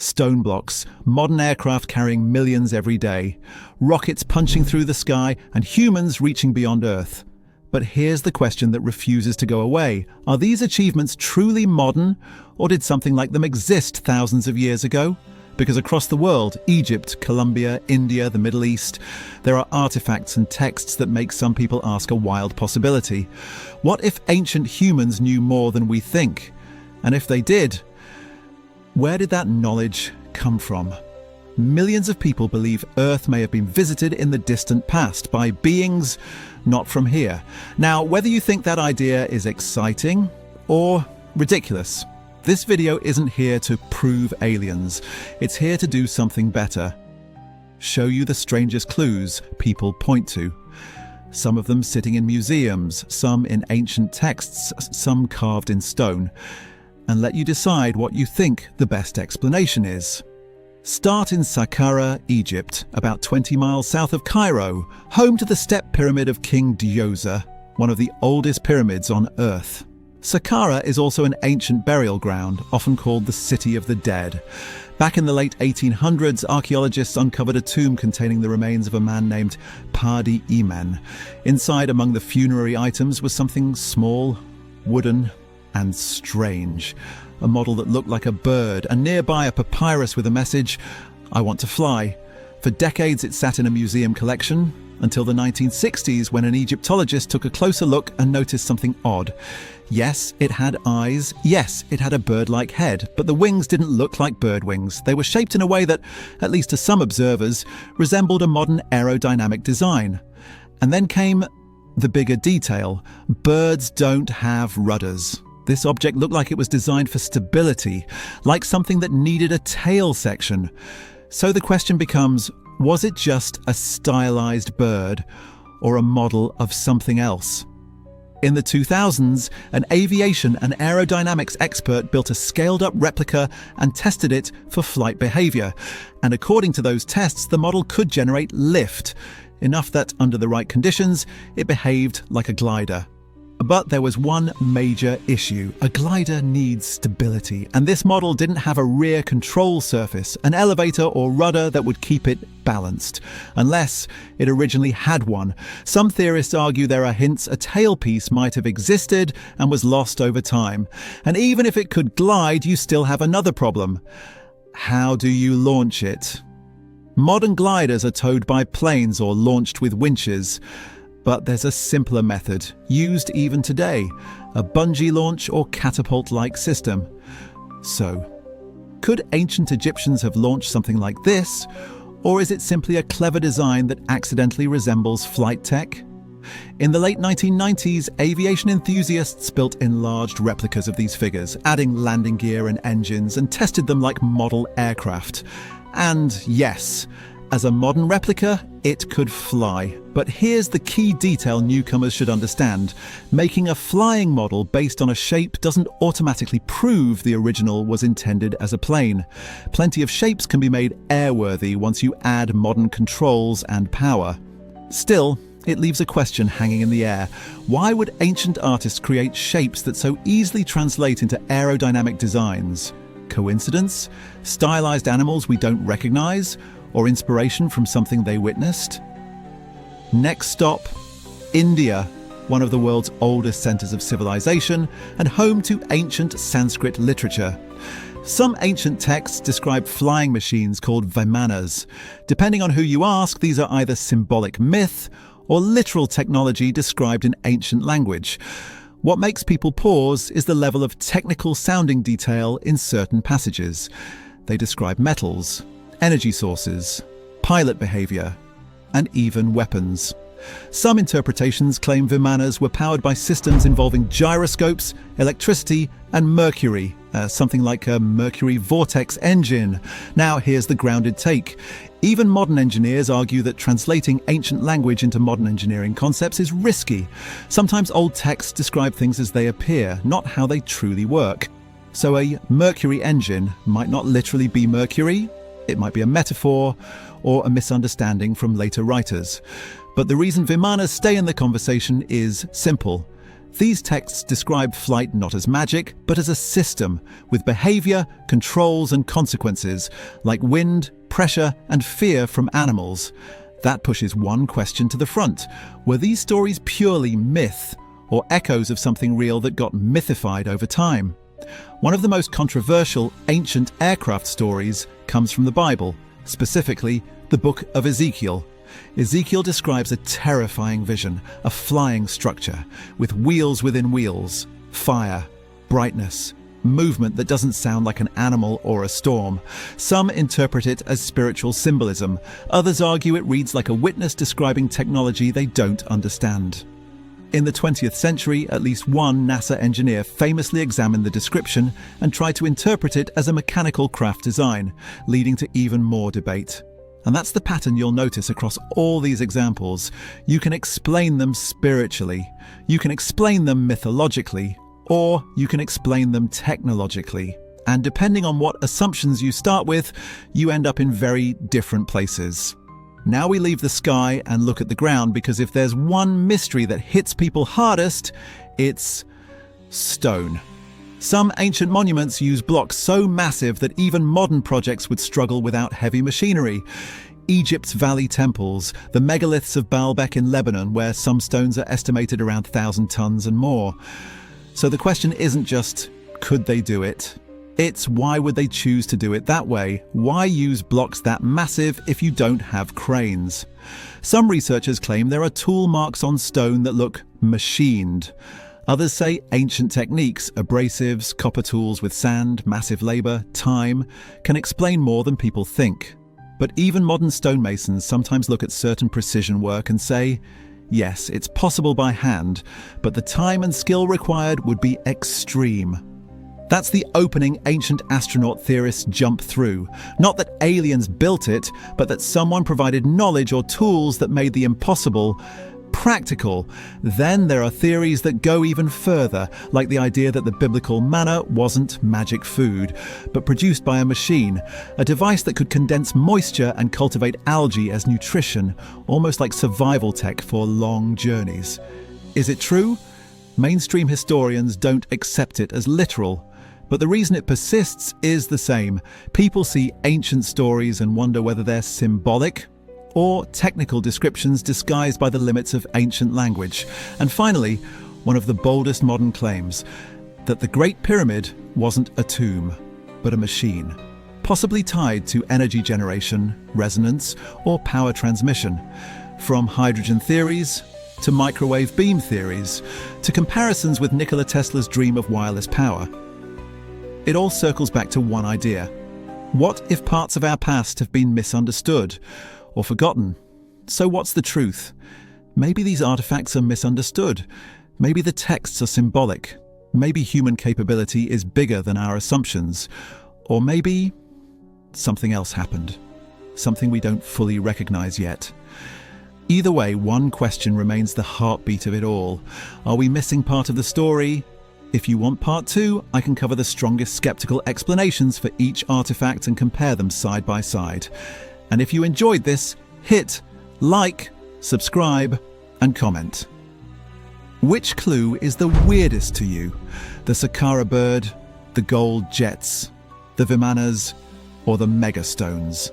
Stone blocks, modern aircraft carrying millions every day, rockets punching through the sky, and humans reaching beyond Earth. But here's the question that refuses to go away. Are these achievements truly modern, or did something like them exist thousands of years ago? Because across the world, Egypt, Colombia, India, the Middle East, there are artifacts and texts that make some people ask a wild possibility. What if ancient humans knew more than we think? And if they did, where did that knowledge come from? Millions of people believe Earth may have been visited in the distant past by beings not from here. Now, whether you think that idea is exciting or ridiculous, this video isn't here to prove aliens. It's here to do something better. Show you the strangest clues people point to. Some of them sitting in museums, some in ancient texts, some carved in stone. And let you decide what you think the best explanation is. Start in Saqqara, Egypt, about 20 miles south of Cairo, home to the step pyramid of King Djoser, one of the oldest pyramids on Earth. Saqqara is also an ancient burial ground, often called the City of the Dead. Back in the late 1800s, archaeologists uncovered a tomb containing the remains of a man named Padi Imen. Inside, among the funerary items, was something small, wooden, and strange. A model that looked like a bird, and nearby a papyrus with a message, "I want to fly." For decades it sat in a museum collection, until the 1960s when an Egyptologist took a closer look and noticed something odd. Yes, it had eyes, yes, it had a bird-like head, but the wings didn't look like bird wings. They were shaped in a way that, at least to some observers, resembled a modern aerodynamic design. And then came the bigger detail. Birds don't have rudders. This object looked like it was designed for stability, like something that needed a tail section. So the question becomes, was it just a stylized bird or a model of something else? In the 2000s, an aviation and aerodynamics expert built a scaled-up replica and tested it for flight behavior. And according to those tests, the model could generate lift, enough that under the right conditions, it behaved like a glider. But there was one major issue. A glider needs stability, and this model didn't have a rear control surface, an elevator or rudder that would keep it balanced, unless it originally had one. Some theorists argue there are hints a tailpiece might have existed and was lost over time. And even if it could glide, you still have another problem. How do you launch it? Modern gliders are towed by planes or launched with winches. But there's a simpler method, used even today, a bungee launch or catapult-like system. So, could ancient Egyptians have launched something like this, or is it simply a clever design that accidentally resembles flight tech? In the late 1990s, aviation enthusiasts built enlarged replicas of these figures, adding landing gear and engines, and tested them like model aircraft. And yes, as a modern replica, it could fly. But here's the key detail newcomers should understand. Making a flying model based on a shape doesn't automatically prove the original was intended as a plane. Plenty of shapes can be made airworthy once you add modern controls and power. Still, it leaves a question hanging in the air. Why would ancient artists create shapes that so easily translate into aerodynamic designs? Coincidence? Stylized animals we don't recognize? Or inspiration from something they witnessed? Next stop, India, one of the world's oldest centers of civilization and home to ancient Sanskrit literature. Some ancient texts describe flying machines called vimanas. Depending on who you ask, these are either symbolic myth or literal technology described in ancient language. What makes people pause is the level of technical sounding detail in certain passages. They describe metals, energy sources, pilot behavior, and even weapons. Some interpretations claim vimanas were powered by systems involving gyroscopes, electricity, and mercury, something like a mercury vortex engine. Now here's the grounded take. Even modern engineers argue that translating ancient language into modern engineering concepts is risky. Sometimes old texts describe things as they appear, not how they truly work. So a mercury engine might not literally be mercury. It might be a metaphor or a misunderstanding from later writers. But the reason vimanas stay in the conversation is simple. These texts describe flight not as magic, but as a system, with behavior, controls and consequences, like wind, pressure and fear from animals. That pushes one question to the front. Were these stories purely myth, or echoes of something real that got mythified over time? One of the most controversial ancient aircraft stories comes from the Bible, specifically the book of Ezekiel. Ezekiel describes a terrifying vision, a flying structure, with wheels within wheels, fire, brightness, movement that doesn't sound like an animal or a storm. Some interpret it as spiritual symbolism. Others argue it reads like a witness describing technology they don't understand. In the 20th century, at least one NASA engineer famously examined the description and tried to interpret it as a mechanical craft design, leading to even more debate. And that's the pattern you'll notice across all these examples. You can explain them spiritually, you can explain them mythologically, or you can explain them technologically. And depending on what assumptions you start with, you end up in very different places. Now we leave the sky and look at the ground, because if there's one mystery that hits people hardest, it's stone. Some ancient monuments use blocks so massive that even modern projects would struggle without heavy machinery. Egypt's valley temples, the megaliths of Baalbek in Lebanon, where some stones are estimated around 1,000 tons and more. So the question isn't just, could they do it? It's, why would they choose to do it that way? Why use blocks that massive if you don't have cranes? Some researchers claim there are tool marks on stone that look machined. Others say ancient techniques, abrasives, copper tools with sand, massive labor, time, can explain more than people think. But even modern stonemasons sometimes look at certain precision work and say, yes, it's possible by hand, but the time and skill required would be extreme. That's the opening ancient astronaut theorists jump through. Not that aliens built it, but that someone provided knowledge or tools that made the impossible practical. Then there are theories that go even further, like the idea that the biblical manna wasn't magic food, but produced by a machine, a device that could condense moisture and cultivate algae as nutrition, almost like survival tech for long journeys. Is it true? Mainstream historians don't accept it as literal. But the reason it persists is the same. People see ancient stories and wonder whether they're symbolic or technical descriptions disguised by the limits of ancient language. And finally, one of the boldest modern claims, that the Great Pyramid wasn't a tomb, but a machine, possibly tied to energy generation, resonance, or power transmission. From hydrogen theories to microwave beam theories to comparisons with Nikola Tesla's dream of wireless power, it all circles back to one idea. What if parts of our past have been misunderstood or forgotten? So what's the truth? Maybe these artifacts are misunderstood. Maybe the texts are symbolic. Maybe human capability is bigger than our assumptions. Or maybe something else happened. Something we don't fully recognize yet. Either way, one question remains the heartbeat of it all. Are we missing part of the story? If you want part 2, I can cover the strongest skeptical explanations for each artifact and compare them side by side. And if you enjoyed this, hit like, subscribe, and comment. Which clue is the weirdest to you? The Saqqara Bird, the gold jets, the Vimanas, or the megastones?